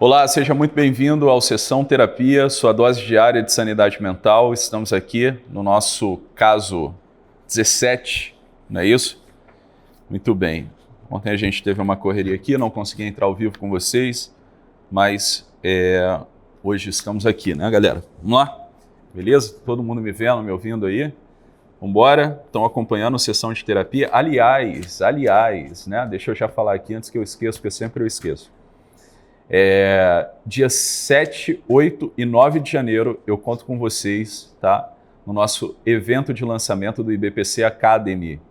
Olá, seja muito bem-vindo ao Sessão Terapia, sua dose diária de sanidade mental. Estamos aqui no nosso caso 17, não é isso? Muito bem. Ontem a gente teve uma correria aqui, não consegui entrar ao vivo com vocês, mas hoje estamos aqui, né, galera? Vamos lá? Beleza? Todo mundo me vendo, me ouvindo aí? Vambora? Estão acompanhando a sessão de terapia? Aliás, né? Deixa eu já falar aqui antes que eu esqueça, porque sempre eu esqueço. Dia 7, 8 e 9 de janeiro eu conto com vocês, tá? No nosso evento de lançamento do IBPC Academy,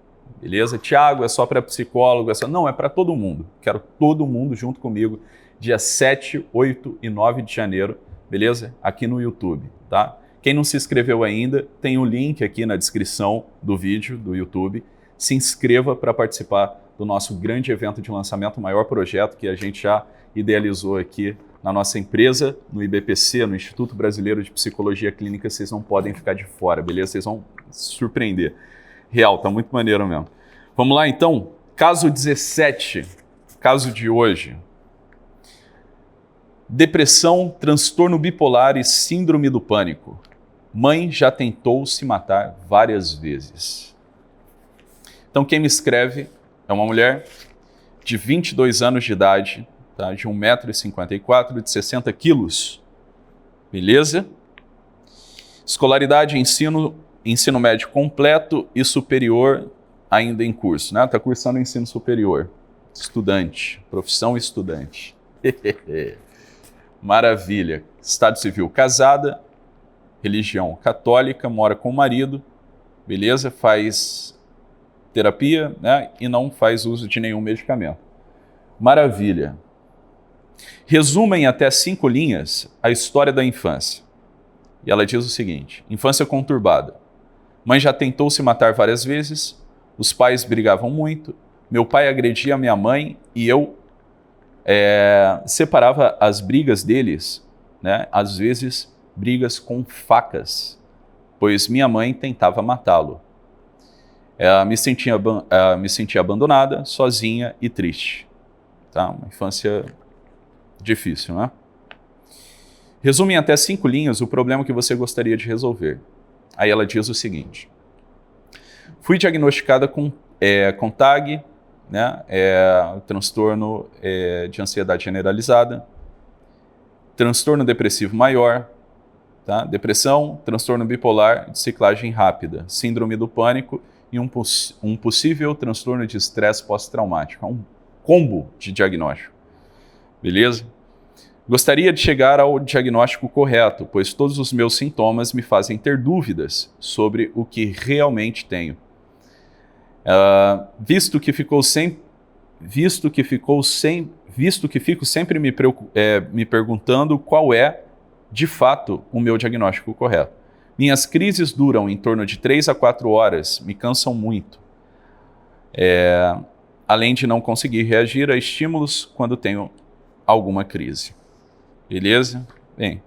beleza? Tiago, é só para psicólogo? Não, é para todo mundo. Quero todo mundo junto comigo, dia 7, 8 e 9 de janeiro, beleza? Aqui no YouTube, tá? Quem não se inscreveu ainda, tem um link aqui na descrição do vídeo do YouTube. Se inscreva para participar do nosso grande evento de lançamento, o maior projeto que a gente já idealizou aqui na nossa empresa, no IBPC, no Instituto Brasileiro de Psicologia Clínica. Vocês não podem ficar de fora, beleza? Vocês vão se surpreender. Real, tá muito maneiro mesmo. Vamos lá então? Caso 17, caso de hoje. Depressão, transtorno bipolar e síndrome do pânico. Mãe já tentou se matar várias vezes. Então quem me escreve é uma mulher de 22 anos de idade, tá? De 1,54 m, de 60 quilos, beleza? Escolaridade, ensino médio completo e superior ainda em curso, né? Está cursando ensino superior, estudante, profissão estudante. Maravilha. Estado civil, casada, religião católica, mora com o marido, beleza? Faz terapia, né? E não faz uso de nenhum medicamento. Maravilha. Resuma em até 5 linhas a história da infância. E ela diz o seguinte: infância conturbada. Mãe já tentou se matar várias vezes, os pais brigavam muito, meu pai agredia minha mãe e eu separava as brigas deles, né? Às vezes brigas com facas, pois minha mãe tentava matá-lo. Me sentia abandonada, sozinha e triste. Tá? Uma infância difícil, né? Resume em até 5 linhas o problema que você gostaria de resolver. Aí ela diz o seguinte: fui diagnosticada com TAG, né? Transtorno de ansiedade generalizada, transtorno depressivo maior, tá? Depressão, transtorno bipolar de ciclagem rápida, síndrome do pânico e um possível transtorno de estresse pós-traumático. É um combo de diagnóstico, beleza? Gostaria de chegar ao diagnóstico correto, pois todos os meus sintomas me fazem ter dúvidas sobre o que realmente tenho. Visto que fico sempre me perguntando qual é, de fato, o meu diagnóstico correto. Minhas crises duram em torno de 3 a 4 horas, me cansam muito. Além de não conseguir reagir a estímulos quando tenho alguma crise. Beleza? Bem,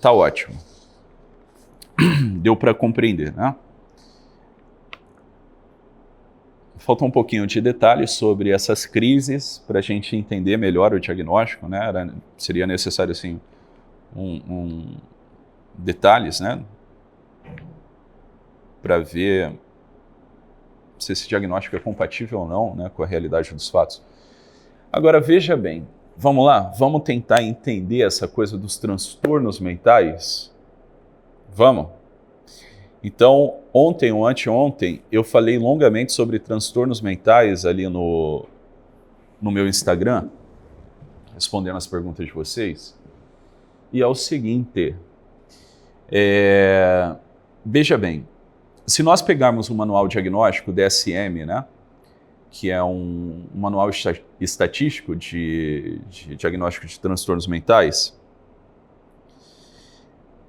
tá ótimo. Deu para compreender, né? Faltou um pouquinho de detalhes sobre essas crises para a gente entender melhor o diagnóstico, né? Seria necessário, assim, detalhes, né? Para ver se esse diagnóstico é compatível ou não, né, com a realidade dos fatos. Agora, veja bem, vamos lá? Vamos tentar entender essa coisa dos transtornos mentais? Vamos? Então, ontem ou anteontem, eu falei longamente sobre transtornos mentais ali no meu Instagram, respondendo as perguntas de vocês. E é o seguinte, veja bem, se nós pegarmos o manual diagnóstico DSM, né, que é um manual estatístico de diagnóstico de transtornos mentais,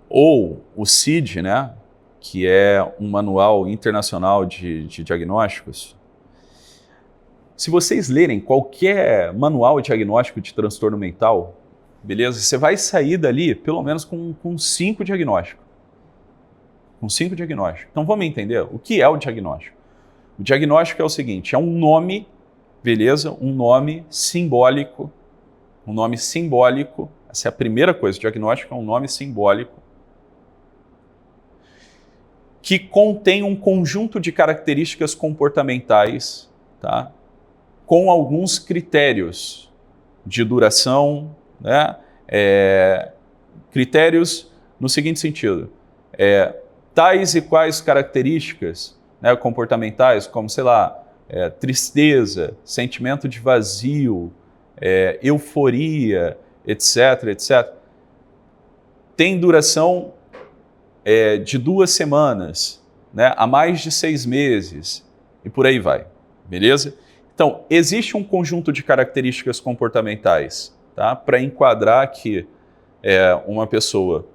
ou o CID, né, que é um manual internacional de diagnósticos, se vocês lerem qualquer manual diagnóstico de transtorno mental, beleza? Você vai sair dali pelo menos com 5 diagnósticos. Com 5 diagnósticos. Então vamos entender o que é o diagnóstico. O diagnóstico é o seguinte: é um nome beleza? Um nome simbólico. Um nome simbólico. Essa é a primeira coisa. O diagnóstico é um nome simbólico que contém um conjunto de características comportamentais, tá? Com alguns critérios de duração, né? Critérios no seguinte sentido, tais e quais características, né, comportamentais, como, sei lá, tristeza, sentimento de vazio, euforia, etc., etc., tem duração de 2 semanas, né, a mais de 6 meses, e por aí vai, beleza? Então, existe um conjunto de características comportamentais, tá, para enquadrar que uma pessoa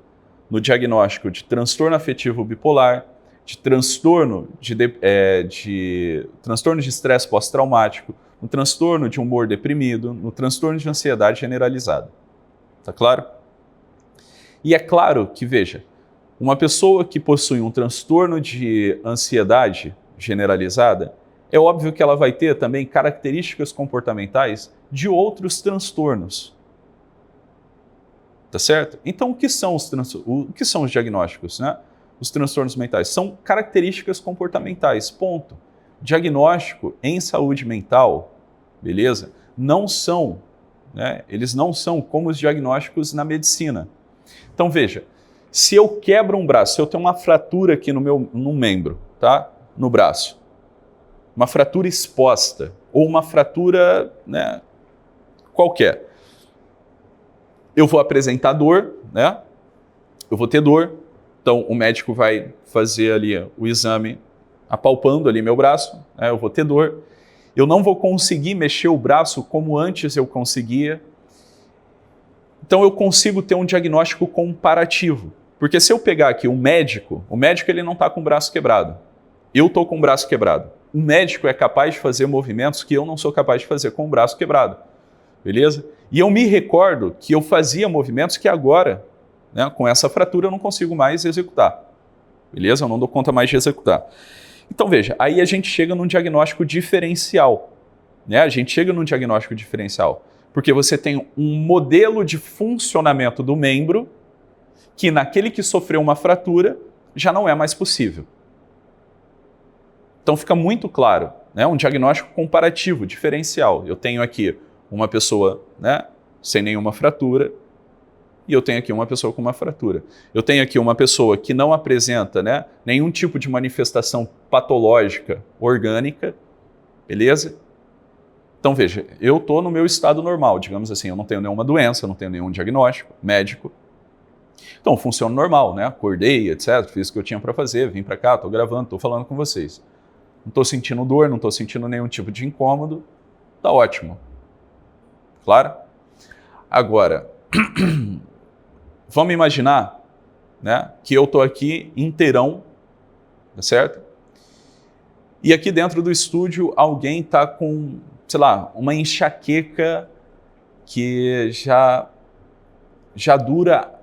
no diagnóstico de transtorno afetivo bipolar, de transtorno transtorno de estresse pós-traumático, no transtorno de humor deprimido, no transtorno de ansiedade generalizada. Tá claro? E é claro que, veja, uma pessoa que possui um transtorno de ansiedade generalizada, é óbvio que ela vai ter também características comportamentais de outros transtornos. Tá certo? Então, o que são os diagnósticos, né? Os transtornos mentais são características comportamentais, ponto. Diagnóstico em saúde mental, beleza? Não são, né? Eles não são como os diagnósticos na medicina. Então, veja, se eu quebro um braço, se eu tenho uma fratura aqui no membro, tá? No braço, uma fratura exposta ou uma fratura, né, qualquer, eu vou apresentar dor, né? Eu vou ter dor, então o médico vai fazer ali o exame apalpando ali meu braço, né? Eu vou ter dor, eu não vou conseguir mexer o braço como antes eu conseguia, então eu consigo ter um diagnóstico comparativo, porque se eu pegar aqui o médico ele não está com o braço quebrado, eu estou com o braço quebrado, o médico é capaz de fazer movimentos que eu não sou capaz de fazer com o braço quebrado, beleza? E eu me recordo que eu fazia movimentos que agora, né, com essa fratura, eu não consigo mais executar. Beleza? Eu não dou conta mais de executar. Então, veja, aí a gente chega num diagnóstico diferencial. Né? A gente chega num diagnóstico diferencial. Porque você tem um modelo de funcionamento do membro que, naquele que sofreu uma fratura, já não é mais possível. Então, fica muito claro, né? Um diagnóstico comparativo, diferencial. Eu tenho aqui uma pessoa, né, sem nenhuma fratura, e eu tenho aqui uma pessoa com uma fratura. Eu tenho aqui uma pessoa que não apresenta, né, nenhum tipo de manifestação patológica orgânica, beleza? Então, veja, eu estou no meu estado normal, digamos assim, eu não tenho nenhuma doença, eu não tenho nenhum diagnóstico médico. Então, eu funciono normal, né? Acordei, etc., fiz o que eu tinha para fazer, vim para cá, estou gravando, estou falando com vocês. Não estou sentindo dor, não estou sentindo nenhum tipo de incômodo, tá ótimo. Claro? Agora, vamos imaginar, né, que eu estou aqui inteirão, tá certo? E aqui dentro do estúdio alguém está com, sei lá, uma enxaqueca que já dura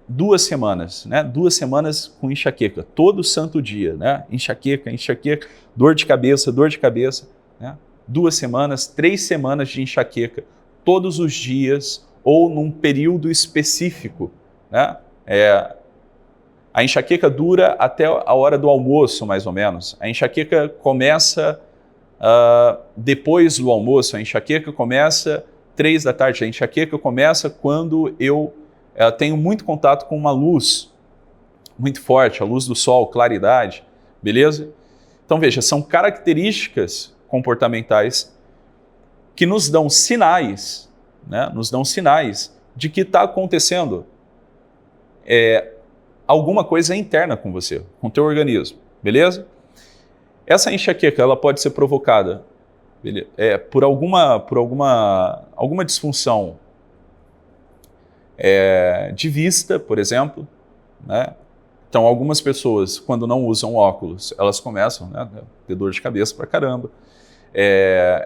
2 semanas, né? 2 semanas com enxaqueca, todo santo dia, né? Enxaqueca, dor de cabeça, né? 2 semanas, 3 semanas de enxaqueca, todos os dias ou num período específico, né? A enxaqueca dura até a hora do almoço, mais ou menos. A enxaqueca começa depois do almoço, a enxaqueca começa 3 da tarde, a enxaqueca começa quando eu tenho muito contato com uma luz muito forte, a luz do sol, claridade, beleza? Então veja, são características comportamentais que nos dão sinais, né? Nos dão sinais de que está acontecendo alguma coisa interna com você, com o teu organismo, beleza? Essa enxaqueca ela pode ser provocada por alguma disfunção de vista, por exemplo, né? Então, algumas pessoas, quando não usam óculos, elas começam, né, a ter dor de cabeça pra caramba.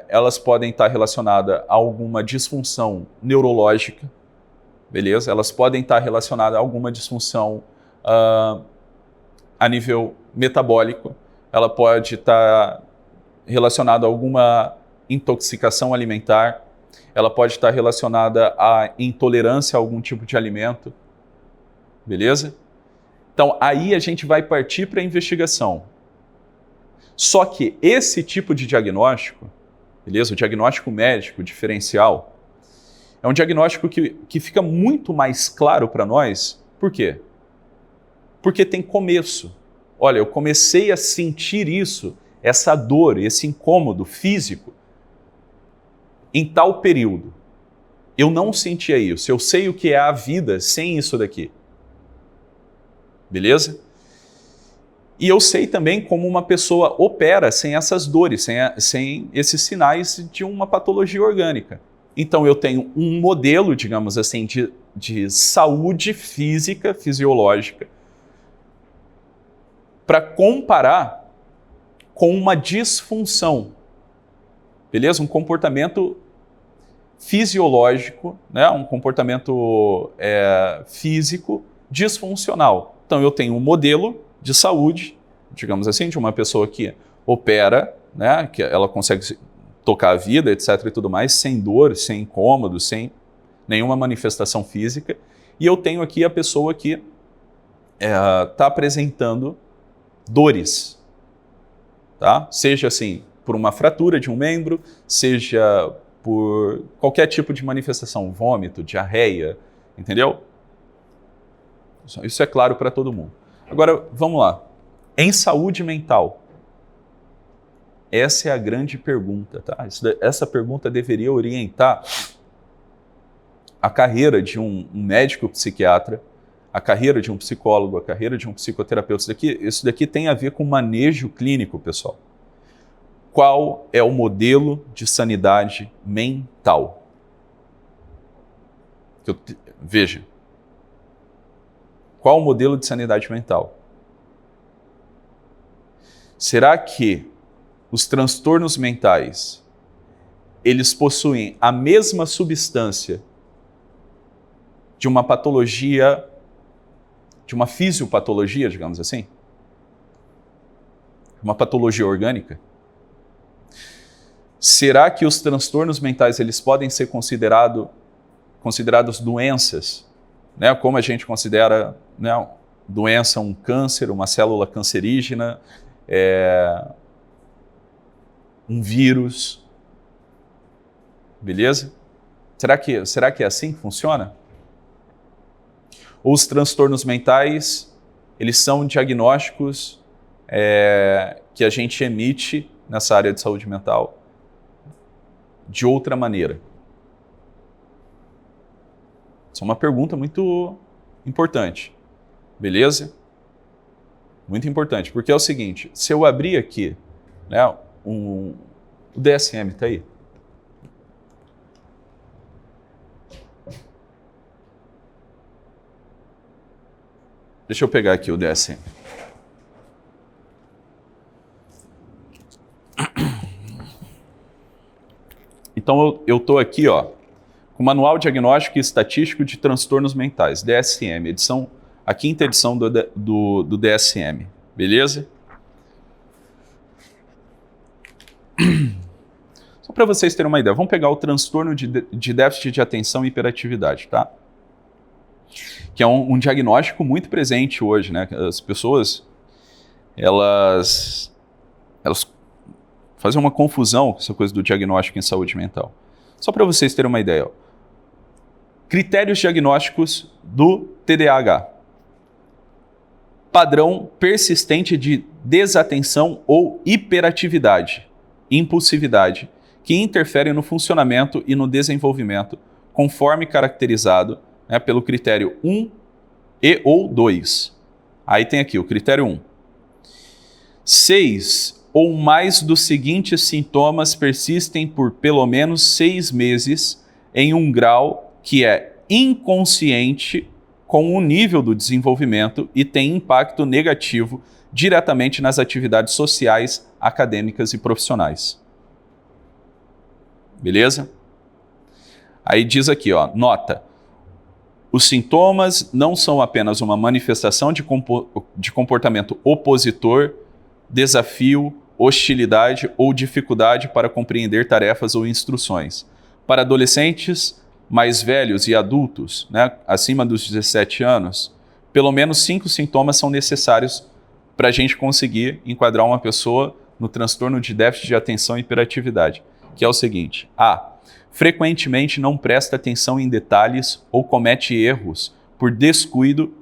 Elas podem estar relacionadas a alguma disfunção neurológica, beleza? Elas podem estar relacionadas a alguma disfunção a nível metabólico. Ela pode estar relacionada a alguma intoxicação alimentar, ela pode estar relacionada à intolerância a algum tipo de alimento, beleza? Então, aí a gente vai partir para a investigação. Só que esse tipo de diagnóstico, beleza? O diagnóstico médico diferencial, é um diagnóstico que fica muito mais claro para nós. Por quê? Porque tem começo. Olha, eu comecei a sentir isso, essa dor, esse incômodo físico, em tal período. Eu não sentia isso. Eu sei o que é a vida sem isso daqui. Beleza? E eu sei também como uma pessoa opera sem essas dores, sem esses sinais de uma patologia orgânica. Então eu tenho um modelo, digamos assim, de saúde física, fisiológica, para comparar com uma disfunção. Beleza? Um comportamento fisiológico, né? Um comportamento físico disfuncional. Então eu tenho um modelo de saúde, digamos assim, de uma pessoa que opera, né? Que ela consegue tocar a vida, etc. e tudo mais, sem dor, sem incômodo, sem nenhuma manifestação física. E eu tenho aqui a pessoa que está apresentando dores, tá? Seja assim, por uma fratura de um membro, seja por qualquer tipo de manifestação, vômito, diarreia, entendeu? Isso é claro para todo mundo. Agora, vamos lá. Em saúde mental, essa é a grande pergunta, tá? Essa pergunta deveria orientar a carreira de um médico psiquiatra, a carreira de um psicólogo, a carreira de um psicoterapeuta. Isso daqui tem a ver com manejo clínico, pessoal. Qual é o modelo de sanidade mental? Veja. Qual o modelo de sanidade mental? Será que os transtornos mentais, eles possuem a mesma substância de uma patologia, de uma fisiopatologia, digamos assim? Uma patologia orgânica? Será que os transtornos mentais eles podem ser considerados doenças, né? Como a gente considera, né, doença um câncer, uma célula cancerígena, um vírus, beleza? Será que é assim que funciona? Ou os transtornos mentais, eles são diagnósticos que a gente emite nessa área de saúde mental de outra maneira? Essa é uma pergunta muito importante, beleza? Muito importante, porque é o seguinte, se eu abrir aqui, né, o DSM está aí? Deixa eu pegar aqui o DSM. Então eu estou aqui, ó, com o Manual Diagnóstico e Estatístico de Transtornos Mentais, DSM, a quinta edição do DSM, beleza? Só para vocês terem uma ideia, vamos pegar o transtorno de déficit de atenção e hiperatividade, tá? Que é um diagnóstico muito presente hoje, né? As pessoas, elas fazem uma confusão com essa coisa do diagnóstico em saúde mental. Só para vocês terem uma ideia, ó. Critérios diagnósticos do TDAH. Padrão persistente de desatenção ou hiperatividade, impulsividade, que interferem no funcionamento e no desenvolvimento, conforme caracterizado, né, pelo critério 1 e ou 2. Aí tem aqui o critério 1. 6 ou mais dos seguintes sintomas persistem por pelo menos 6 meses em um grau que é inconsciente com o nível do desenvolvimento e tem impacto negativo diretamente nas atividades sociais, acadêmicas e profissionais. Beleza? Aí diz aqui, ó, nota. Os sintomas não são apenas uma manifestação de comportamento opositor, desafio hostilidade ou dificuldade para compreender tarefas ou instruções. Para adolescentes mais velhos e adultos, né, acima dos 17 anos, pelo menos 5 sintomas são necessários para a gente conseguir enquadrar uma pessoa no transtorno de déficit de atenção e hiperatividade, que é o seguinte: A. Frequentemente não presta atenção em detalhes ou comete erros por descuido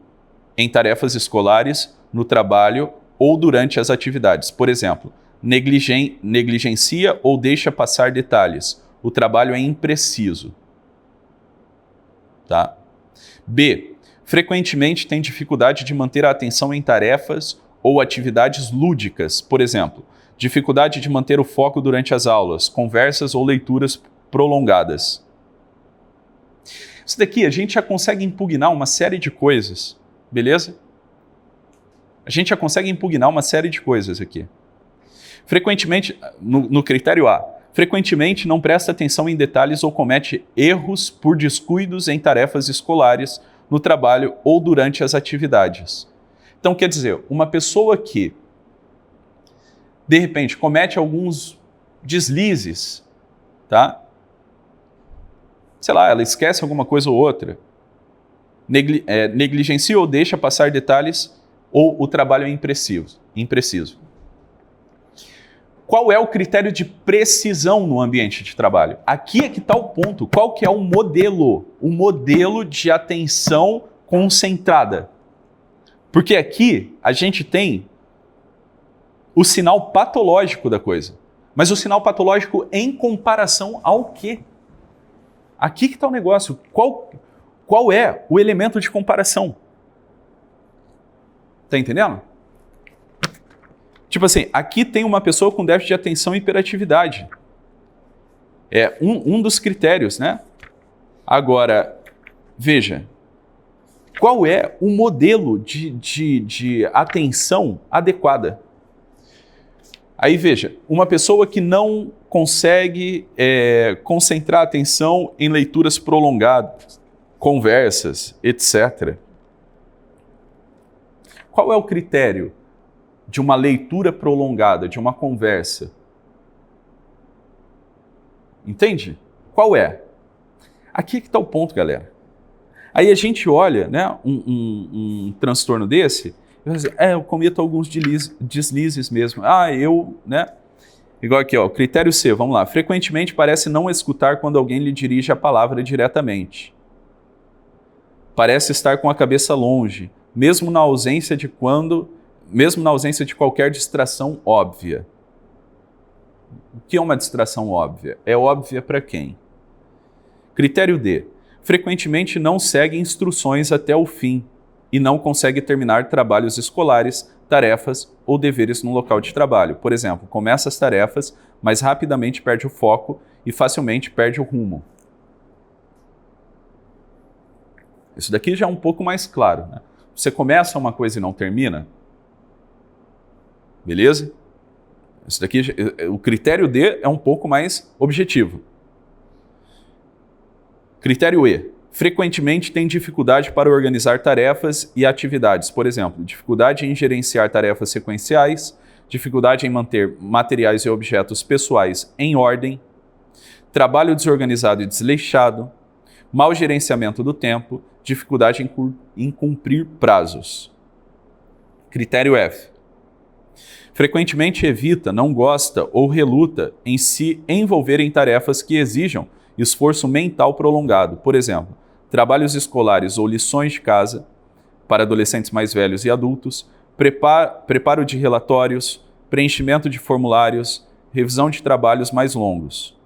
em tarefas escolares, no trabalho ou durante as atividades. Por exemplo, negligencia ou deixa passar detalhes. O trabalho é impreciso. Tá? B. Frequentemente tem dificuldade de manter a atenção em tarefas ou atividades lúdicas. Por exemplo, dificuldade de manter o foco durante as aulas, conversas ou leituras prolongadas. Isso daqui a gente já consegue impugnar uma série de coisas, beleza? A gente já consegue impugnar uma série de coisas aqui. Frequentemente, no critério A, frequentemente não presta atenção em detalhes ou comete erros por descuidos em tarefas escolares, no trabalho ou durante as atividades. Então, quer dizer, uma pessoa que, de repente, comete alguns deslizes, tá? Sei lá, ela esquece alguma coisa ou outra, negligencia ou deixa passar detalhes, ou o trabalho é impreciso. Qual é o critério de precisão no ambiente de trabalho? Aqui é que está o ponto. Qual que é o modelo? O modelo de atenção concentrada. Porque aqui a gente tem o sinal patológico da coisa. Mas o sinal patológico em comparação ao quê? Aqui que está o negócio. Qual é o elemento de comparação? Tá entendendo? Tipo assim, aqui tem uma pessoa com déficit de atenção e hiperatividade. É um dos critérios, né? Agora, veja, qual é o modelo de atenção adequada? Aí veja, uma pessoa que não consegue concentrar a atenção em leituras prolongadas, conversas, etc. Qual é o critério de uma leitura prolongada, de uma conversa? Entende? Qual é? Aqui que está o ponto, galera. Aí a gente olha, né, um transtorno desse, e vai dizer, eu cometo alguns deslizes mesmo. Né? Igual aqui, ó, critério C, vamos lá. Frequentemente parece não escutar quando alguém lhe dirige a palavra diretamente. Parece estar com a cabeça longe, mesmo na ausência de qualquer distração óbvia. O que é uma distração óbvia? É óbvia para quem? Critério D. Frequentemente não segue instruções até o fim e não consegue terminar trabalhos escolares, tarefas ou deveres no local de trabalho. Por exemplo, começa as tarefas, mas rapidamente perde o foco e facilmente perde o rumo. Isso daqui já é um pouco mais claro, né? Você começa uma coisa e não termina, beleza? Isso daqui, o critério D é um pouco mais objetivo. Critério E. Frequentemente tem dificuldade para organizar tarefas e atividades. Por exemplo, dificuldade em gerenciar tarefas sequenciais, dificuldade em manter materiais e objetos pessoais em ordem, trabalho desorganizado e desleixado, mau gerenciamento do tempo, dificuldade em cumprir prazos. Critério F. Frequentemente evita, não gosta ou reluta em se envolver em tarefas que exijam esforço mental prolongado. Por exemplo, trabalhos escolares ou lições de casa para adolescentes mais velhos e adultos, preparo de relatórios, preenchimento de formulários, revisão de trabalhos mais longos.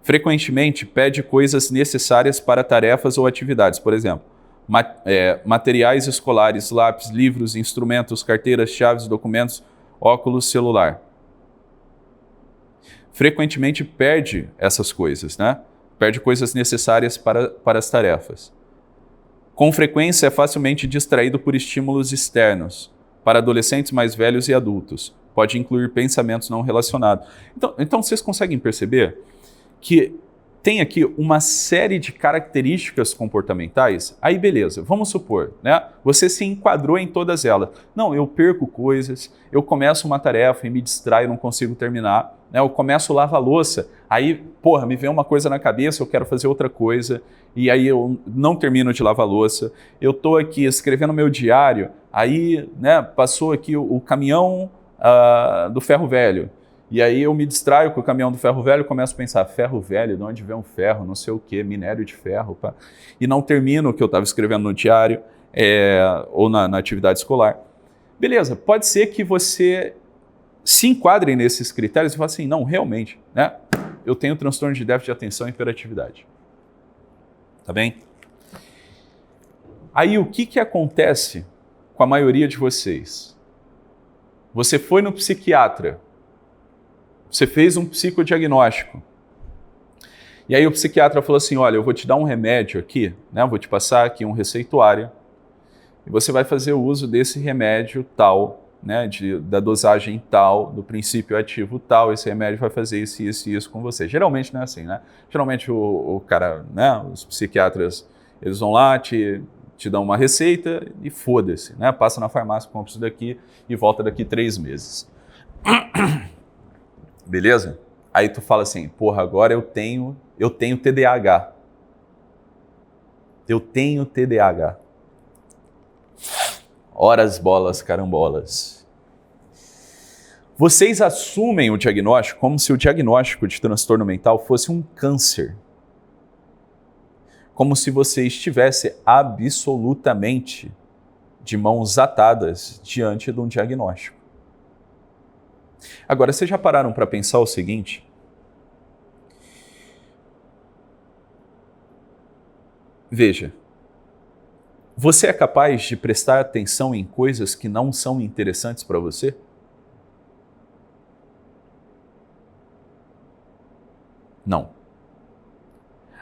Frequentemente pede coisas necessárias para tarefas ou atividades, por exemplo, materiais escolares, lápis, livros, instrumentos, carteiras, chaves, documentos, óculos, celular. Frequentemente perde essas coisas, né? Perde coisas necessárias para as tarefas. Com frequência é facilmente distraído por estímulos externos, para adolescentes mais velhos e adultos. Pode incluir pensamentos não relacionados. Então vocês conseguem perceber que tem aqui uma série de características comportamentais, aí beleza, vamos supor, né? Você se enquadrou em todas elas. Não, eu perco coisas, eu começo uma tarefa e me distraio, não consigo terminar, né? Eu começo a lavar a louça, aí, porra, me vem uma coisa na cabeça, eu quero fazer outra coisa, e aí eu não termino de lavar a louça. Eu tô aqui escrevendo meu diário, aí, né, passou aqui o caminhão do ferro velho. E aí eu me distraio com o caminhão do ferro velho e começo a pensar, ferro velho, de onde vem um ferro, não sei o quê, minério de ferro, pá. E não termino o que eu estava escrevendo no diário ou na atividade escolar. Beleza, pode ser que você se enquadre nesses critérios e fale assim, não, realmente, né? Eu tenho transtorno de déficit de atenção e hiperatividade. Tá bem? Aí o que acontece com a maioria de vocês? Você foi no psiquiatra, você fez um psicodiagnóstico. E aí o psiquiatra falou assim, olha, eu vou te dar um remédio aqui, né? Eu vou te passar aqui um receituário e você vai fazer o uso desse remédio tal, né? Da dosagem tal, do princípio ativo tal, esse remédio vai fazer isso, isso e isso com você. Geralmente não é assim, né? Geralmente o cara, né? Os psiquiatras, eles vão lá, te dão uma receita e foda-se, né? Passa na farmácia, compra isso daqui e volta daqui 3 meses. Beleza? Aí tu fala assim, porra, agora eu tenho TDAH. Eu tenho TDAH. Horas, bolas, carambolas. Vocês assumem o diagnóstico como se o diagnóstico de transtorno mental fosse um câncer. Como se você estivesse absolutamente de mãos atadas diante de um diagnóstico. Agora, vocês já pararam para pensar o seguinte? Veja, você é capaz de prestar atenção em coisas que não são interessantes para você? Não.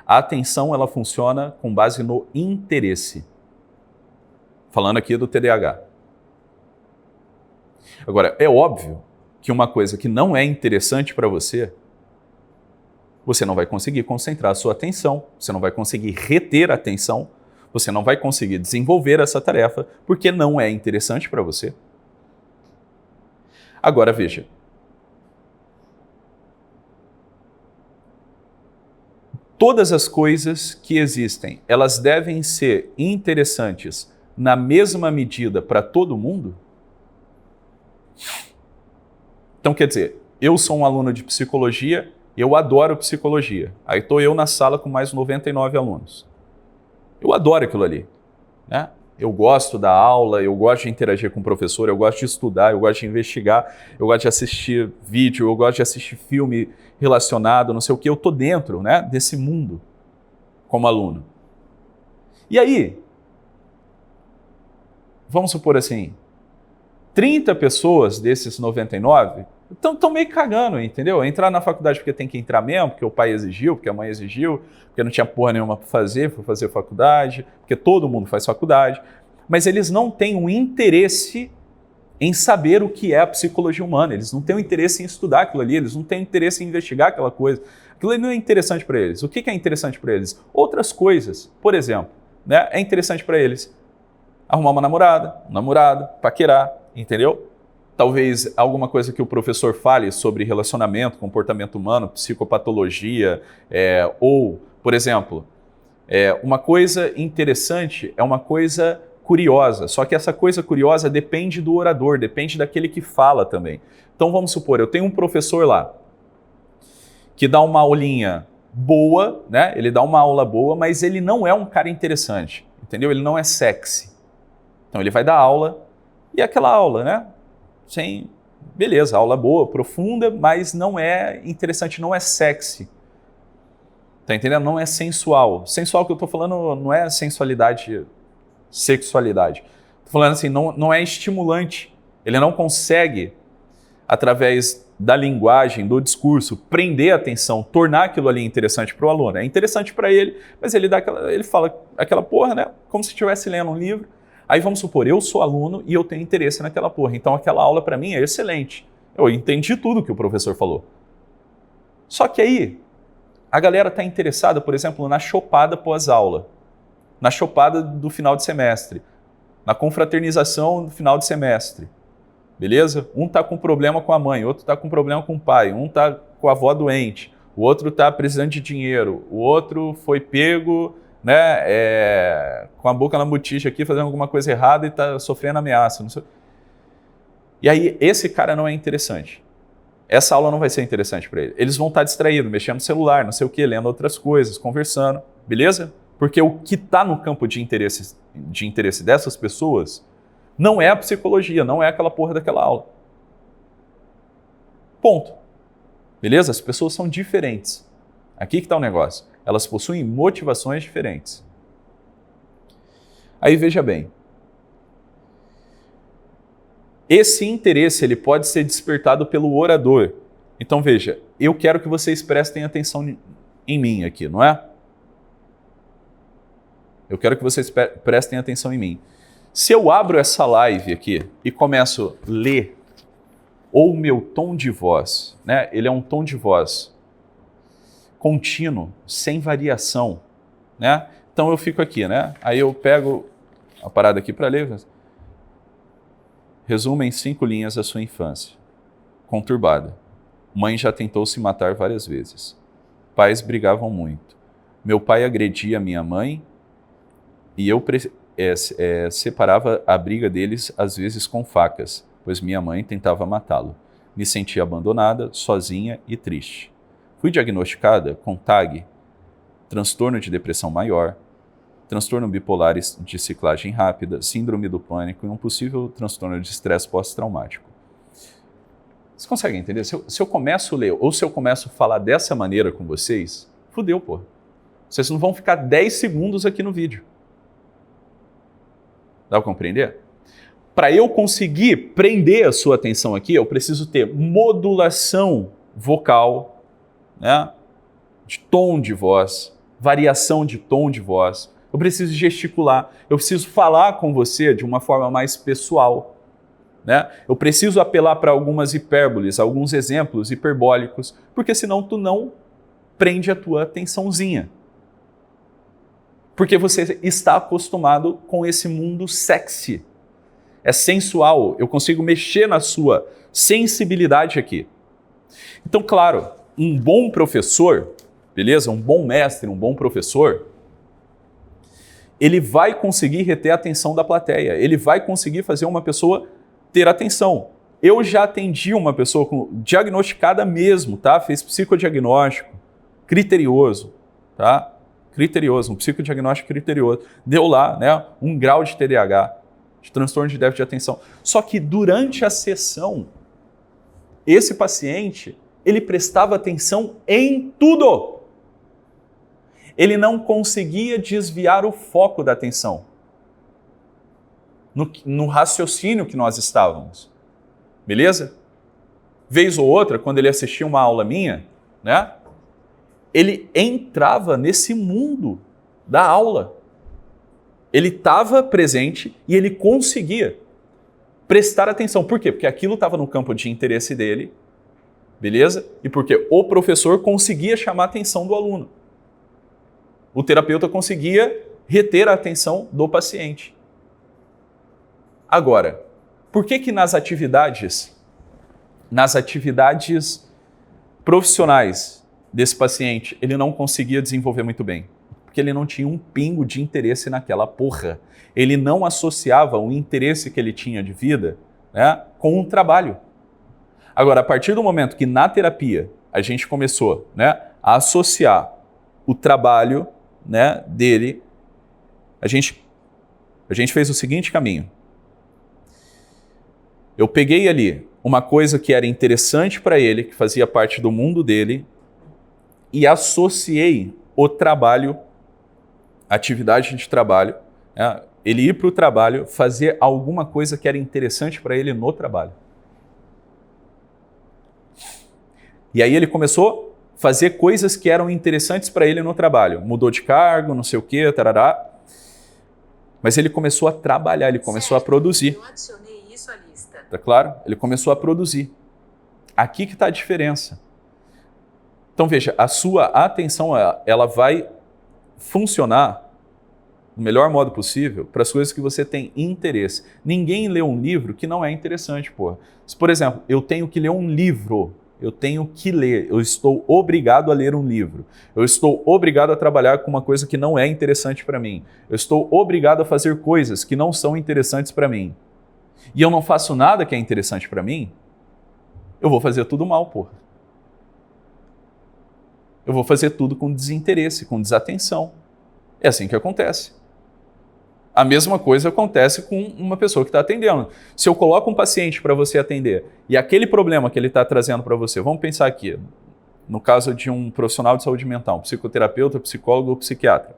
A atenção, ela funciona com base no interesse. Falando aqui do TDAH. Agora, é óbvio que uma coisa que não é interessante para você, você não vai conseguir concentrar a sua atenção, você não vai conseguir reter a atenção, você não vai conseguir desenvolver essa tarefa porque não é interessante para você. Agora veja. Todas as coisas que existem, elas devem ser interessantes na mesma medida para todo mundo? Então, quer dizer, eu sou um aluno de psicologia, eu adoro psicologia. Aí estou eu na sala com mais 99 alunos. Eu adoro aquilo ali, né? Eu gosto da aula, eu gosto de interagir com o professor, eu gosto de estudar, eu gosto de investigar, eu gosto de assistir vídeo, eu gosto de assistir filme relacionado, não sei o que. Eu estou dentro, né, desse mundo como aluno. E aí, vamos supor assim, 30 pessoas desses 99 estão meio cagando, entendeu? Entrar na faculdade porque tem que entrar mesmo, porque o pai exigiu, porque a mãe exigiu, porque não tinha porra nenhuma para fazer, foi fazer faculdade, porque todo mundo faz faculdade. Mas eles não têm um interesse em saber o que é a psicologia humana, eles não têm um interesse em estudar aquilo ali, eles não têm interesse em investigar aquela coisa. Aquilo ali não é interessante para eles. O que é interessante para eles? Outras coisas. Por exemplo, né, é interessante para eles arrumar uma namorada, um namorado, paquerar, entendeu? Talvez alguma coisa que o professor fale sobre relacionamento, comportamento humano, psicopatologia, ou, por exemplo, uma coisa interessante é uma coisa curiosa, só que essa coisa curiosa depende do orador, depende daquele que fala também. Então vamos supor, eu tenho um professor lá que dá uma aulinha boa, né? Ele dá uma aula boa, mas ele não é um cara interessante, entendeu? Ele não é sexy. Então ele vai dar aula e aquela aula, né? Sem, beleza, aula boa, profunda, mas não é interessante, não é sexy. Tá entendendo? Não é sensual. Sensual que eu tô falando não é sensualidade, sexualidade. Tô falando assim, não é estimulante. Ele não consegue, através da linguagem, do discurso, prender a atenção, tornar aquilo ali interessante para o aluno. É interessante para ele, mas ele fala aquela porra, né? Como se estivesse lendo um livro. Aí vamos supor, eu sou aluno e eu tenho interesse naquela porra. Então aquela aula para mim é excelente. Eu entendi tudo que o professor falou. Só que aí, A galera está interessada, por exemplo, na chopada pós-aula, na chopada do final de semestre, na confraternização do final de semestre, beleza? Um está com problema com a mãe, outro está com problema com o pai, um está com a avó doente, o outro está precisando de dinheiro, o outro foi pego, né, com a boca na botija aqui, fazendo alguma coisa errada e está sofrendo ameaça. Não sei. E aí, esse cara não é interessante. Essa aula não vai ser interessante para ele. Eles vão estar distraídos, mexendo no celular, não sei o quê, lendo outras coisas, conversando, beleza? Porque o que está no campo de interesse dessas pessoas não é a psicologia, não é aquela porra daquela aula. Ponto. Beleza? As pessoas são diferentes. Aqui que está o negócio. Elas possuem motivações diferentes. Aí veja bem. Esse interesse ele pode ser despertado pelo orador. Então veja, eu quero que vocês prestem atenção em mim aqui, não é? Eu quero que vocês prestem atenção em mim. Se eu abro essa live aqui e começo a ler, ou o meu tom de voz, né? Ele é um tom de voz contínuo, sem variação, né? Então eu fico aqui, né? Aí eu pego a parada aqui para ler. Resume em 5 linhas a sua infância. Conturbada. Mãe já tentou se matar várias vezes. Pais brigavam muito. Meu pai agredia minha mãe e eu separava a briga deles às vezes com facas, pois minha mãe tentava matá-lo. Me sentia abandonada, sozinha e triste. Fui diagnosticada com TAG, transtorno de depressão maior, transtorno bipolar de ciclagem rápida, síndrome do pânico e um possível transtorno de estresse pós-traumático. Vocês conseguem entender? Se eu começo a ler ou se eu começo a falar dessa maneira com vocês, fudeu, pô. Vocês não vão ficar 10 segundos aqui no vídeo. Dá para compreender? Para eu conseguir prender a sua atenção aqui, eu preciso ter modulação vocal, né? De tom de voz, variação de tom de voz. Eu preciso gesticular, eu preciso falar com você de uma forma mais pessoal, né? Eu preciso apelar para algumas hipérboles, alguns exemplos hiperbólicos, porque senão tu não prende a tua atençãozinha. Porque você está acostumado com esse mundo sexy. É sensual, eu consigo mexer na sua sensibilidade aqui. Então, claro, um bom professor, beleza? Um bom mestre, um bom professor, ele vai conseguir reter a atenção da plateia, ele vai conseguir fazer uma pessoa ter atenção. Eu já atendi uma pessoa diagnosticada mesmo, tá? Fez psicodiagnóstico, criterioso, tá? Criterioso, um psicodiagnóstico criterioso. Deu lá, né, 1 grau de TDAH, de transtorno de déficit de atenção. Só que durante a sessão, esse paciente, ele prestava atenção em tudo. Ele não conseguia desviar o foco da atenção no raciocínio que nós estávamos. Beleza? Vez ou outra, quando ele assistia uma aula minha, né, ele entrava nesse mundo da aula. Ele estava presente e ele conseguia prestar atenção. Por quê? Porque aquilo estava no campo de interesse dele, beleza? E porque o professor conseguia chamar a atenção do aluno. O terapeuta conseguia reter a atenção do paciente. Agora, por que nas atividades profissionais desse paciente, ele não conseguia desenvolver muito bem? Porque ele não tinha um pingo de interesse naquela porra. Ele não associava o interesse que ele tinha de vida, né, com um trabalho. Agora, a partir do momento que na terapia a gente começou, né, a associar o trabalho, né, dele, a gente fez o seguinte caminho. Eu peguei ali uma coisa que era interessante para ele, que fazia parte do mundo dele, e associei o trabalho, atividade de trabalho, né, ele ir para o trabalho, fazer alguma coisa que era interessante para ele no trabalho. E aí ele começou a fazer coisas que eram interessantes para ele no trabalho. Mudou de cargo, não sei o quê, tarará. Mas ele começou a trabalhar, ele começou a produzir. Eu adicionei isso à lista. Tá claro? Ele começou a produzir. Aqui que está a diferença. Então veja, a sua atenção ela vai funcionar do melhor modo possível para as coisas que você tem interesse. Ninguém lê um livro que não é interessante, porra. Se, por exemplo, eu tenho que ler um livro, eu tenho que ler, eu estou obrigado a ler um livro, eu estou obrigado a trabalhar com uma coisa que não é interessante para mim, eu estou obrigado a fazer coisas que não são interessantes para mim, e eu não faço nada que é interessante para mim, eu vou fazer tudo mal, porra. Eu vou fazer tudo com desinteresse, com desatenção. É assim que acontece. A mesma coisa acontece com uma pessoa que está atendendo. Se eu coloco um paciente para você atender e aquele problema que ele está trazendo para você, vamos pensar aqui, no caso de um profissional de saúde mental, um psicoterapeuta, psicólogo ou psiquiatra.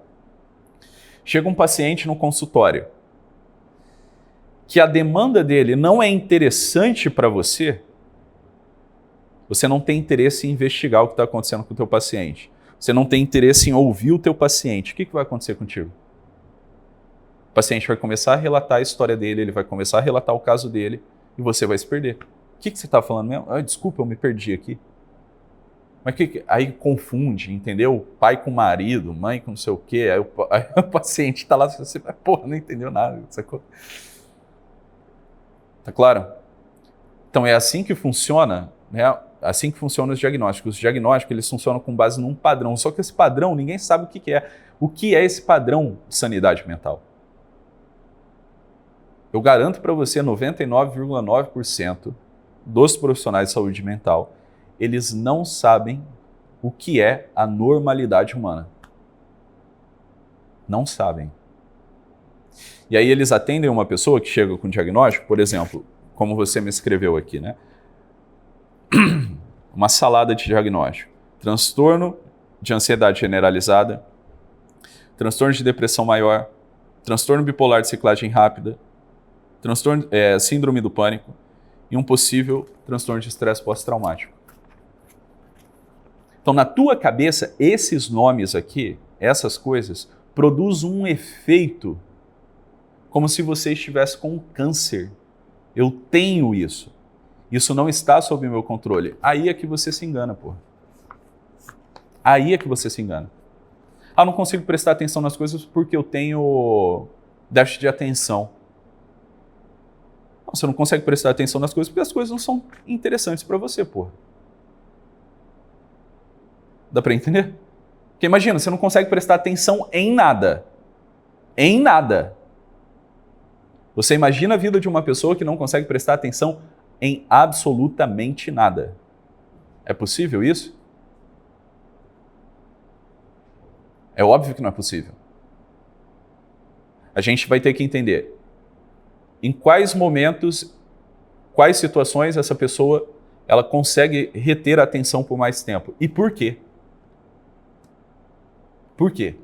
Chega um paciente no consultório que a demanda dele não é interessante para você, você não tem interesse em investigar o que está acontecendo com o teu paciente. Você não tem interesse em ouvir o teu paciente. O que vai acontecer contigo? O paciente vai começar a relatar a história dele, ele vai começar a relatar o caso dele e você vai se perder. O que você está falando mesmo? Ah, desculpa, eu me perdi aqui. Mas aí confunde, entendeu? Pai com marido, mãe com não sei o quê. Aí o paciente está lá e você, porra, não entendeu nada. Sacou? Tá claro? Então é assim que funciona, né? Assim que funcionam os diagnósticos. Os diagnósticos eles funcionam com base num padrão. Só que esse padrão ninguém sabe o que é. O que é esse padrão de sanidade mental? Eu garanto para você, 99,9% dos profissionais de saúde mental, eles não sabem o que é a normalidade humana. Não sabem. E aí eles atendem uma pessoa que chega com diagnóstico, por exemplo, como você me escreveu aqui, né? Uma salada de diagnóstico. Transtorno de ansiedade generalizada, transtorno de depressão maior, transtorno bipolar de ciclagem rápida, transtorno, síndrome do pânico e um possível transtorno de estresse pós-traumático. Então, na tua cabeça, esses nomes aqui, essas coisas, produzem um efeito como se você estivesse com câncer. Eu tenho isso. Isso não está sob meu controle. Aí é que você se engana, porra. Aí é que você se engana. Ah, não consigo prestar atenção nas coisas porque eu tenho déficit de atenção. Não, você não consegue prestar atenção nas coisas porque as coisas não são interessantes para você, porra. Dá para entender? Porque imagina, você não consegue prestar atenção em nada. Em nada. Você imagina a vida de uma pessoa que não consegue prestar atenção em absolutamente nada. É possível isso? É óbvio que não é possível. A gente vai ter que entender em quais momentos, quais situações essa pessoa ela consegue reter a atenção por mais tempo. E por quê? Por quê?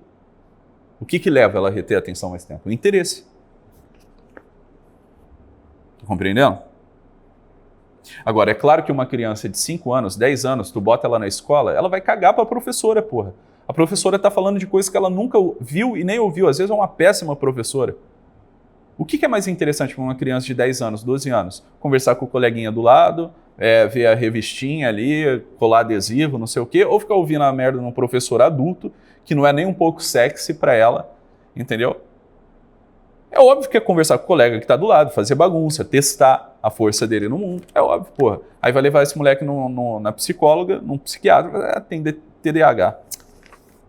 O que leva ela a reter a atenção mais tempo? O interesse. Tá compreendendo? Agora, é claro que uma criança de 5 anos, 10 anos, tu bota ela na escola, ela vai cagar pra professora, porra. A professora tá falando de coisas que ela nunca viu e nem ouviu. Às vezes é uma péssima professora. O que é mais interessante para uma criança de 10 anos, 12 anos? Conversar com o coleguinha do lado, ver a revistinha ali, colar adesivo, não sei o quê, ou ficar ouvindo a merda de um professor adulto, que não é nem um pouco sexy para ela, entendeu? É óbvio que é conversar com o colega que está do lado, fazer bagunça, testar a força dele no mundo. É óbvio, porra. Aí vai levar esse moleque na psicóloga, num psiquiatra, tem TDAH.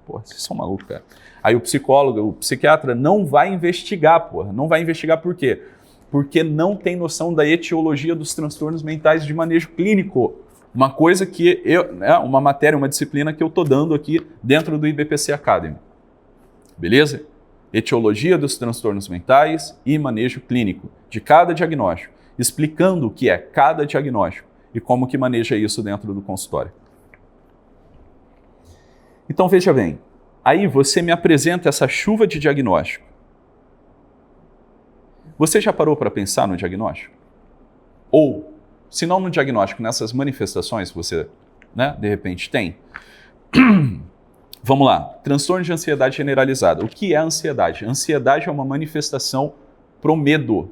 Porra, vocês são malucos, cara. Aí o psicólogo, o psiquiatra não vai investigar, porra. Não vai investigar por quê? Porque não tem noção da etiologia dos transtornos mentais de manejo clínico. Uma coisa que uma matéria, uma disciplina que eu tô dando aqui dentro do IBPC Academy. Beleza? Etiologia dos transtornos mentais e manejo clínico de cada diagnóstico, explicando o que é cada diagnóstico e como que maneja isso dentro do consultório. Então veja bem, aí você me apresenta essa chuva de diagnóstico. Você já parou para pensar no diagnóstico? Ou, se não no diagnóstico, nessas manifestações que você, de repente tem? Vamos lá, transtorno de ansiedade generalizada. O que é ansiedade? Ansiedade é uma manifestação pro medo.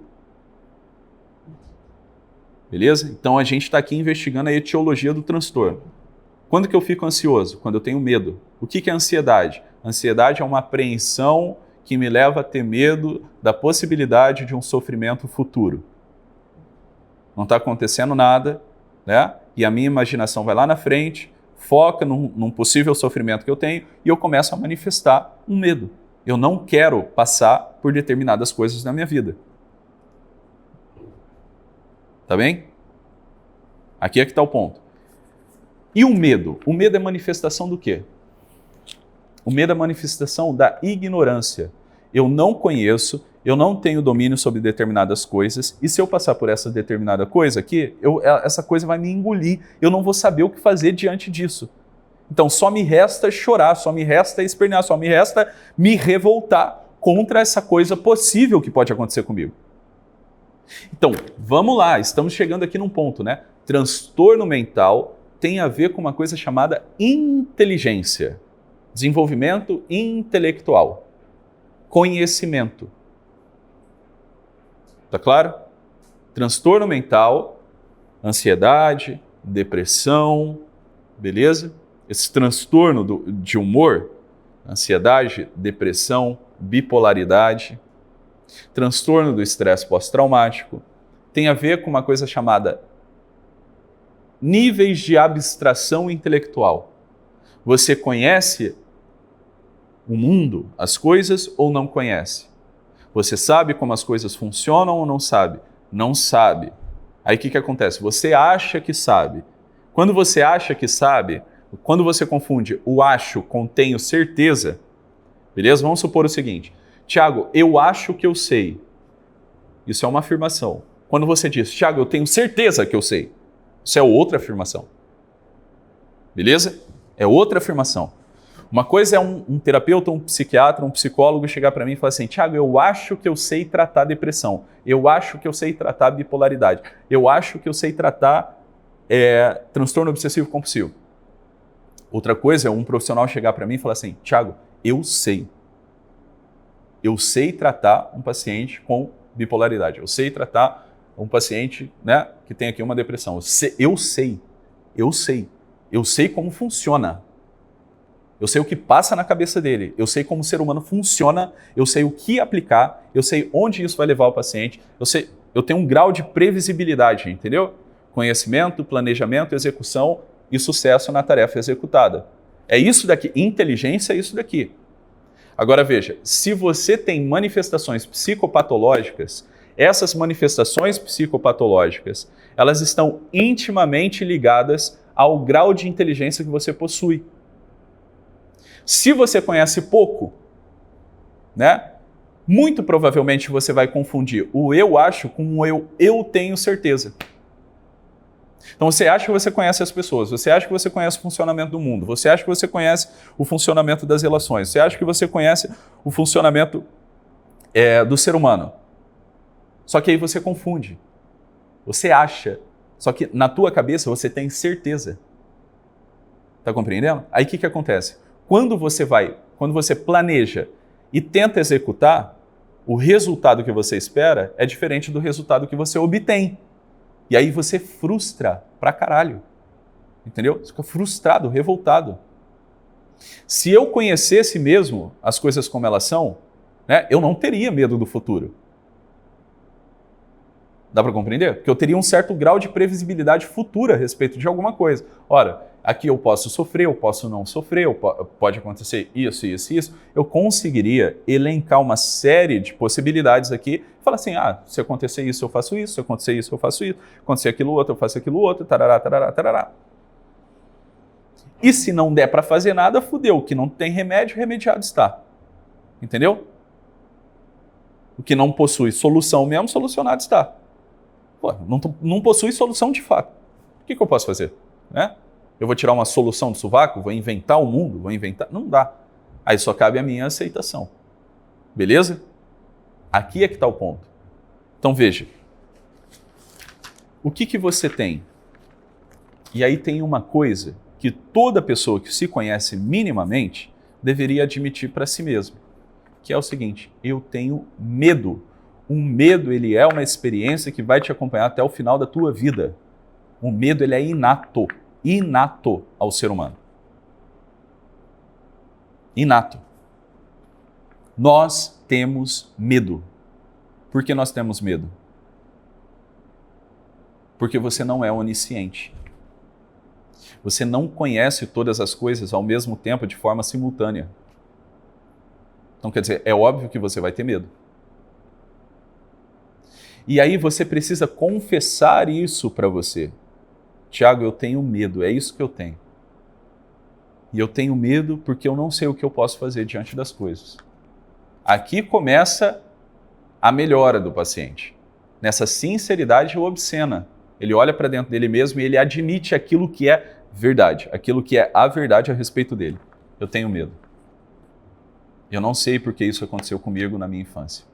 Beleza? Então a gente está aqui investigando a etiologia do transtorno. Quando que eu fico ansioso? Quando eu tenho medo. O que é ansiedade? Ansiedade é uma apreensão que me leva a ter medo da possibilidade de um sofrimento futuro. Não está acontecendo nada, né? E a minha imaginação vai lá na frente, foca num possível sofrimento que eu tenho e eu começo a manifestar um medo. Eu não quero passar por determinadas coisas na minha vida. Tá bem? Aqui é que está o ponto. E o medo? O medo é manifestação do quê? O medo é manifestação da ignorância. Eu não conheço, eu não tenho domínio sobre determinadas coisas, e se eu passar por essa determinada coisa aqui, essa coisa vai me engolir, eu não vou saber o que fazer diante disso. Então só me resta chorar, só me resta espernear, só me resta me revoltar contra essa coisa possível que pode acontecer comigo. Então, vamos lá, estamos chegando aqui num ponto, né? Transtorno mental tem a ver com uma coisa chamada inteligência, desenvolvimento intelectual, conhecimento. Tá claro? Transtorno mental, ansiedade, depressão, beleza? Esse transtorno de humor, ansiedade, depressão, bipolaridade, transtorno do estresse pós-traumático, tem a ver com uma coisa chamada níveis de abstração intelectual. Você conhece o mundo, as coisas, ou não conhece? Você sabe como as coisas funcionam ou não sabe? Não sabe. Aí o que acontece? Você acha que sabe. Quando você acha que sabe, quando você confunde o acho com tenho certeza, beleza? Vamos supor o seguinte: Tiago, eu acho que eu sei. Isso é uma afirmação. Quando você diz, Tiago, eu tenho certeza que eu sei, isso é outra afirmação. Beleza? É outra afirmação. Uma coisa é um terapeuta, um psiquiatra, um psicólogo chegar para mim e falar assim, Tiago, eu acho que eu sei tratar depressão, eu acho que eu sei tratar bipolaridade, eu acho que eu sei tratar transtorno obsessivo compulsivo. Outra coisa é um profissional chegar para mim e falar assim, Tiago, eu sei tratar um paciente com bipolaridade, eu sei tratar um paciente, né, que tem aqui uma depressão, eu sei como funciona. Eu sei o que passa na cabeça dele, eu sei como o ser humano funciona, eu sei o que aplicar, eu sei onde isso vai levar o paciente, eu tenho um grau de previsibilidade, entendeu? Conhecimento, planejamento, execução e sucesso na tarefa executada. É isso daqui, inteligência é isso daqui. Agora veja, se você tem manifestações psicopatológicas, essas manifestações psicopatológicas, elas estão intimamente ligadas ao grau de inteligência que você possui. Se você conhece pouco, né, muito provavelmente você vai confundir o eu acho com o eu tenho certeza. Então você acha que você conhece as pessoas, você acha que você conhece o funcionamento do mundo, você acha que você conhece o funcionamento das relações, você acha que você conhece o funcionamento do ser humano. Só que aí você confunde. Você acha, só que na tua cabeça você tem certeza. Tá compreendendo? Aí o que acontece? Quando você planeja e tenta executar, o resultado que você espera é diferente do resultado que você obtém. E aí você frustra pra caralho. Entendeu? Você fica frustrado, revoltado. Se eu conhecesse mesmo as coisas como elas são, né, eu não teria medo do futuro. Dá para compreender? Porque eu teria um certo grau de previsibilidade futura a respeito de alguma coisa. Ora, aqui eu posso sofrer, eu posso não sofrer, pode acontecer isso, isso, isso. Eu conseguiria elencar uma série de possibilidades aqui e falar assim, se acontecer isso, eu faço isso, se acontecer isso, eu faço isso, se acontecer aquilo outro, eu faço aquilo outro, tarará, tarará, tarará. E se não der para fazer nada, fudeu. O que não tem remédio, remediado está. Entendeu? O que não possui solução mesmo, solucionado está. Pô, não possui solução de fato. O que eu posso fazer? Né? Eu vou tirar uma solução do sovaco? Vou inventar o mundo? Vou inventar? Não dá. Aí só cabe a minha aceitação. Beleza? Aqui é que está o ponto. Então veja. O que você tem? E aí tem uma coisa que toda pessoa que se conhece minimamente deveria admitir para si mesmo, que é o seguinte: eu tenho medo. O medo, ele é uma experiência que vai te acompanhar até o final da tua vida. O medo, ele é inato. inato ao ser humano. Inato. Nós temos medo. Por que nós temos medo? Porque você não é onisciente. Você não conhece todas as coisas ao mesmo tempo, de forma simultânea. Então, quer dizer, é óbvio que você vai ter medo. E aí você precisa confessar isso para você. Tiago, eu tenho medo, é isso que eu tenho. E eu tenho medo porque eu não sei o que eu posso fazer diante das coisas. Aqui começa a melhora do paciente. Nessa sinceridade obscena. Ele olha para dentro dele mesmo e ele admite aquilo que é verdade, aquilo que é a verdade a respeito dele. Eu tenho medo. Eu não sei porque isso aconteceu comigo na minha infância.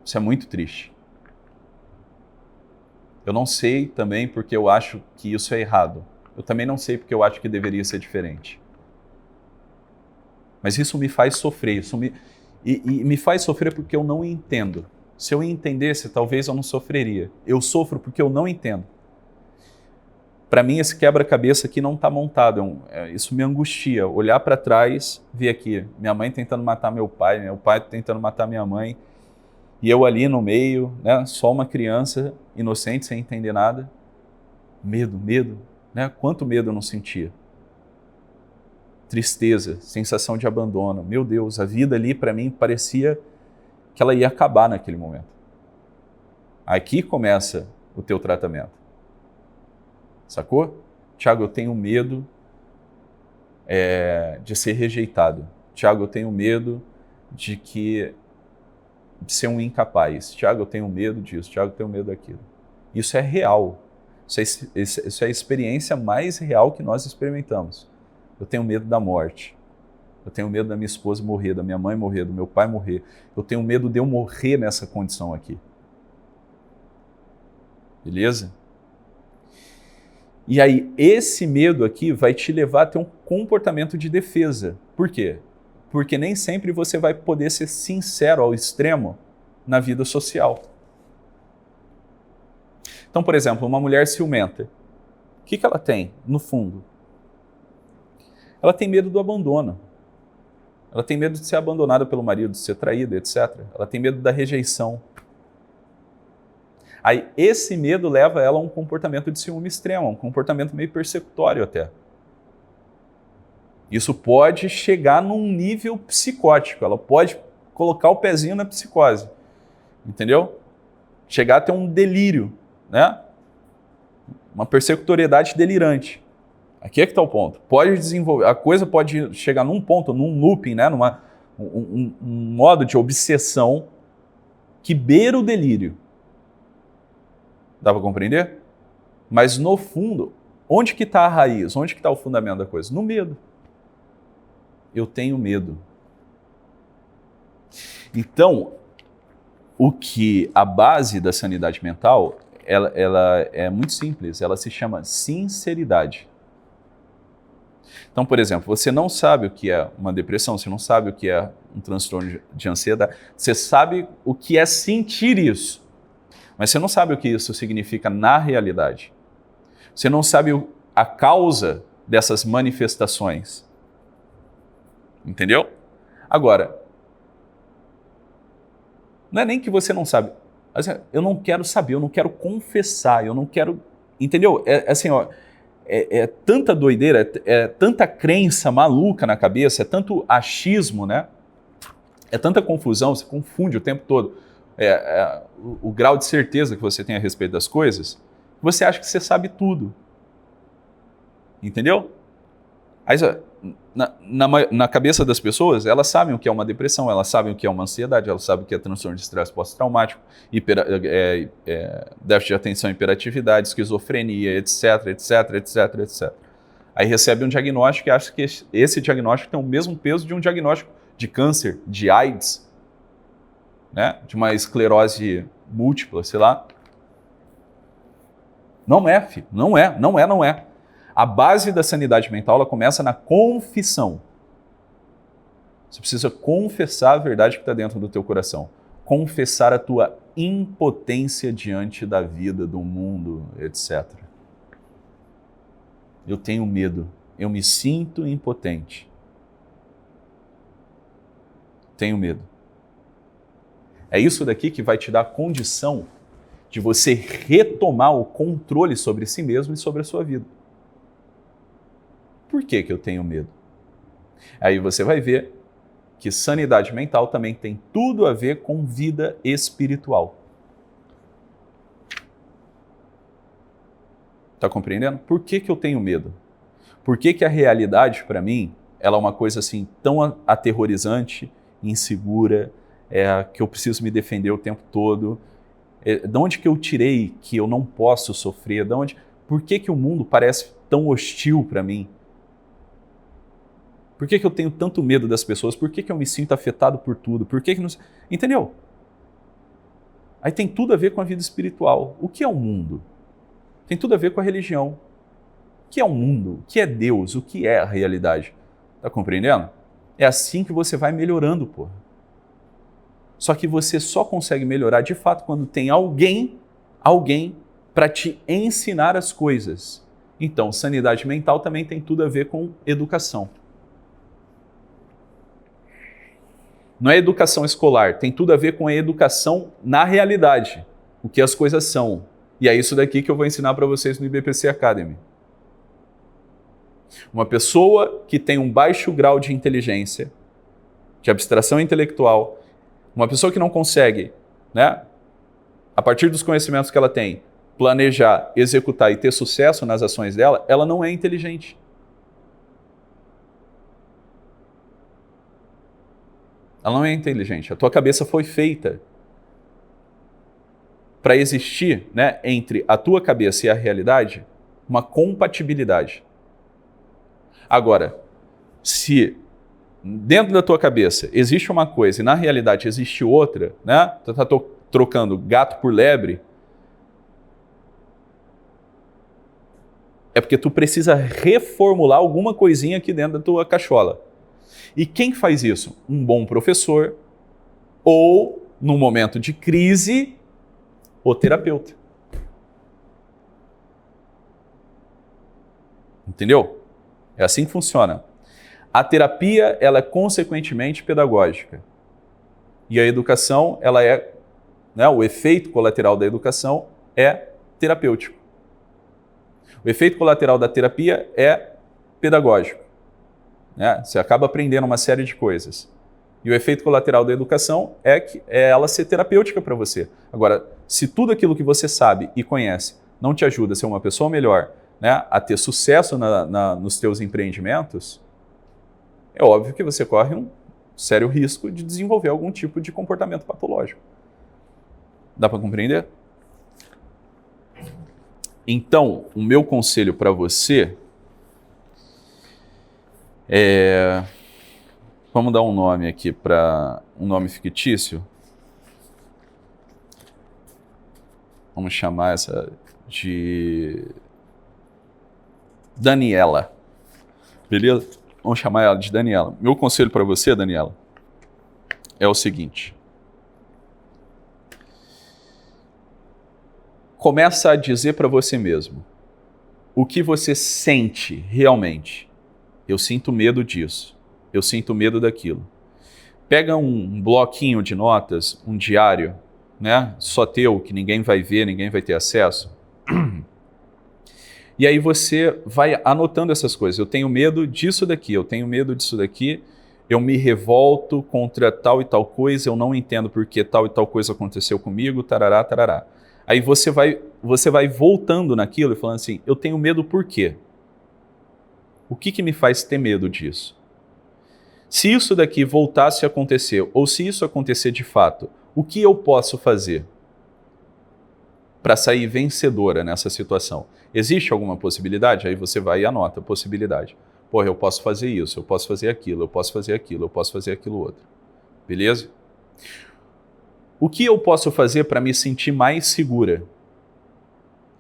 Isso é muito triste. Eu não sei também porque eu acho que isso é errado. Eu também não sei porque eu acho que deveria ser diferente. Mas isso me faz sofrer. E me faz sofrer porque eu não entendo. Se eu entendesse, talvez eu não sofreria. Eu sofro porque eu não entendo. Para mim, esse quebra-cabeça aqui não está montado. Isso me angustia. Olhar para trás, ver aqui, minha mãe tentando matar meu pai tentando matar minha mãe, e eu ali no meio, né, só uma criança inocente, sem entender nada. Medo, né? Quanto medo eu não sentia. Tristeza, sensação de abandono. Meu Deus, a vida ali para mim parecia que ela ia acabar naquele momento. Aqui começa o teu tratamento. Sacou? Tiago, eu tenho medo de ser rejeitado. Tiago, eu tenho medo de ser um incapaz. Tiago, eu tenho medo disso. Tiago, eu tenho medo daquilo. Isso é real. Isso é a experiência mais real que nós experimentamos. Eu tenho medo da morte. Eu tenho medo da minha esposa morrer, da minha mãe morrer, do meu pai morrer. Eu tenho medo de eu morrer nessa condição aqui. Beleza? E aí, esse medo aqui vai te levar a ter um comportamento de defesa. Por quê? Porque nem sempre você vai poder ser sincero ao extremo na vida social. Então, por exemplo, uma mulher ciumenta. O que ela tem, no fundo? Ela tem medo do abandono. Ela tem medo de ser abandonada pelo marido, de ser traída, etc. Ela tem medo da rejeição. Aí esse medo leva ela a um comportamento de ciúme extremo, um comportamento meio persecutório até. Isso pode chegar num nível psicótico, ela pode colocar o pezinho na psicose, entendeu? Chegar a ter um delírio, né? Uma persecutoriedade delirante. Aqui é que está o ponto. Pode desenvolver, a coisa pode chegar num ponto, num looping, né? Um modo de obsessão que beira o delírio. Dá para compreender? Mas no fundo, onde que está a raiz? Onde que está o fundamento da coisa? No medo. Eu tenho medo. Então, a base da sanidade mental, ela é muito simples, ela se chama sinceridade. Então, por exemplo, você não sabe o que é uma depressão, você não sabe o que é um transtorno de ansiedade, você sabe o que é sentir isso, mas você não sabe o que isso significa na realidade. Você não sabe a causa dessas manifestações. Entendeu? Agora, não é nem que você não sabe, mas eu não quero saber, eu não quero confessar, eu não quero... Entendeu? É assim, ó, é tanta doideira, é tanta crença maluca na cabeça, é tanto achismo, né? É tanta confusão, você confunde o tempo todo o grau de certeza que você tem a respeito das coisas, você acha que você sabe tudo. Entendeu? Aí, na cabeça das pessoas, elas sabem o que é uma depressão, elas sabem o que é uma ansiedade, elas sabem o que é transtorno de estresse pós-traumático, déficit de atenção e hiperatividade, esquizofrenia, etc, etc, etc, etc. Aí recebe um diagnóstico e acha que esse diagnóstico tem o mesmo peso de um diagnóstico de câncer, de AIDS, né? De uma esclerose múltipla, sei lá. Não é, filho. Não é. A base da sanidade mental, ela começa na confissão. Você precisa confessar a verdade que está dentro do teu coração. Confessar a tua impotência diante da vida, do mundo, etc. Eu tenho medo. Eu me sinto impotente. Tenho medo. É isso daqui que vai te dar condição de você retomar o controle sobre si mesmo e sobre a sua vida. Por que que eu tenho medo? Aí você vai ver que sanidade mental também tem tudo a ver com vida espiritual. Tá compreendendo? Por que que eu tenho medo? Por que que a realidade, para mim, ela é uma coisa assim tão aterrorizante, insegura, que eu preciso me defender o tempo todo? De onde que eu tirei que eu não posso sofrer? Por que que o mundo parece tão hostil para mim? Por que que eu tenho tanto medo das pessoas? Por que que eu me sinto afetado por tudo? Por que que não... Entendeu? Aí tem tudo a ver com a vida espiritual. O que é o mundo? Tem tudo a ver com a religião. O que é o mundo? O que é Deus? O que é a realidade? Tá compreendendo? É assim que você vai melhorando, porra. Só que você só consegue melhorar de fato quando tem alguém para te ensinar as coisas. Então, sanidade mental também tem tudo a ver com educação. Não é educação escolar, tem tudo a ver com a educação na realidade, o que as coisas são. E é isso daqui que eu vou ensinar para vocês no IBPC Academy. Uma pessoa que tem um baixo grau de inteligência, de abstração intelectual, uma pessoa que não consegue, né, a partir dos conhecimentos que ela tem, planejar, executar e ter sucesso nas ações dela, ela não é inteligente. Ela não é inteligente. A tua cabeça foi feita para existir, né, entre a tua cabeça e a realidade, uma compatibilidade. Agora, se dentro da tua cabeça existe uma coisa e na realidade existe outra, né? Tu tá trocando gato por lebre, é porque tu precisa reformular alguma coisinha aqui dentro da tua cachola. E quem faz isso? Um bom professor ou, num momento de crise, o terapeuta. Entendeu? É assim que funciona. A terapia, ela é consequentemente pedagógica. E a educação, ela é, né, o efeito colateral da educação é terapêutico. O efeito colateral da terapia é pedagógico. Né? Você acaba aprendendo uma série de coisas. E o efeito colateral da educação é ela ser terapêutica para você. Agora, se tudo aquilo que você sabe e conhece não te ajuda a ser uma pessoa melhor, né, a ter sucesso nos teus empreendimentos, é óbvio que você corre um sério risco de desenvolver algum tipo de comportamento patológico. Dá para compreender? Então, o meu conselho para você é... Vamos dar um nome aqui para um nome fictício. Vamos chamar essa de Daniela. Beleza? Vamos chamar ela de Daniela. Meu conselho para você, Daniela, é o seguinte. Começa a dizer para você mesmo o que você sente realmente. Eu sinto medo disso. Eu sinto medo daquilo. Pega um bloquinho de notas, um diário, né? Só teu, que ninguém vai ver, ninguém vai ter acesso. E aí você vai anotando essas coisas. Eu tenho medo disso daqui, eu tenho medo disso daqui, eu me revolto contra tal e tal coisa, eu não entendo por que tal e tal coisa aconteceu comigo, tarará, tarará. Aí você vai voltando naquilo e falando assim, eu tenho medo por quê? O que me faz ter medo disso? Se isso daqui voltasse a acontecer, ou se isso acontecer de fato, o que eu posso fazer para sair vencedora nessa situação? Existe alguma possibilidade? Aí você vai e anota a possibilidade. Porra, eu posso fazer isso, eu posso fazer aquilo, eu posso fazer aquilo, eu posso fazer aquilo outro. Beleza? O que eu posso fazer para me sentir mais segura?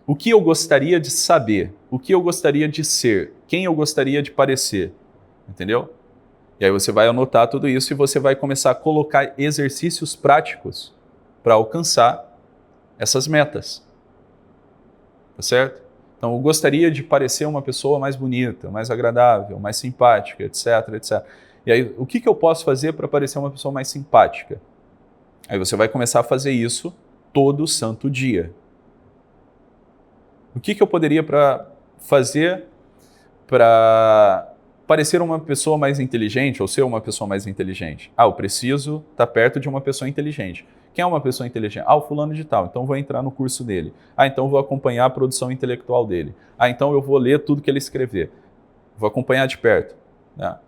O que eu gostaria de saber? O que eu gostaria de ser? Quem eu gostaria de parecer? Entendeu? E aí você vai anotar tudo isso e você vai começar a colocar exercícios práticos para alcançar essas metas. Tá certo? Então, eu gostaria de parecer uma pessoa mais bonita, mais agradável, mais simpática, etc, etc. E aí, o que eu posso fazer para parecer uma pessoa mais simpática? Aí você vai começar a fazer isso todo santo dia. O que eu poderia fazer para parecer uma pessoa mais inteligente ou ser uma pessoa mais inteligente? Eu preciso estar perto de uma pessoa inteligente. Quem é uma pessoa inteligente? O fulano de tal, então vou entrar no curso dele. Então vou acompanhar a produção intelectual dele. Então eu vou ler tudo que ele escrever. Vou acompanhar de perto. Né?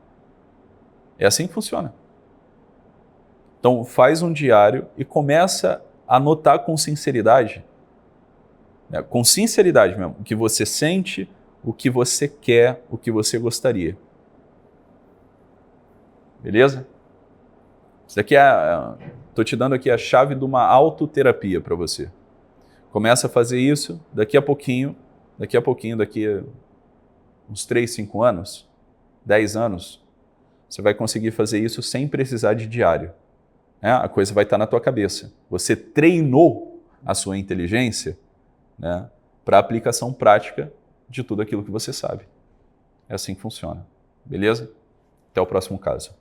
É assim que funciona. Então faz um diário e começa a anotar com sinceridade. Né? Com sinceridade mesmo. O que você sente, o que você quer, o que você gostaria. Beleza? Isso daqui estou te dando aqui a chave de uma autoterapia para você. Começa a fazer isso, daqui a pouquinho, daqui a uns 3, 5 anos, 10 anos, você vai conseguir fazer isso sem precisar de diário. A coisa vai estar na tua cabeça. Você treinou a sua inteligência, né, para a aplicação prática de tudo aquilo que você sabe. É assim que funciona. Beleza? Até o próximo caso.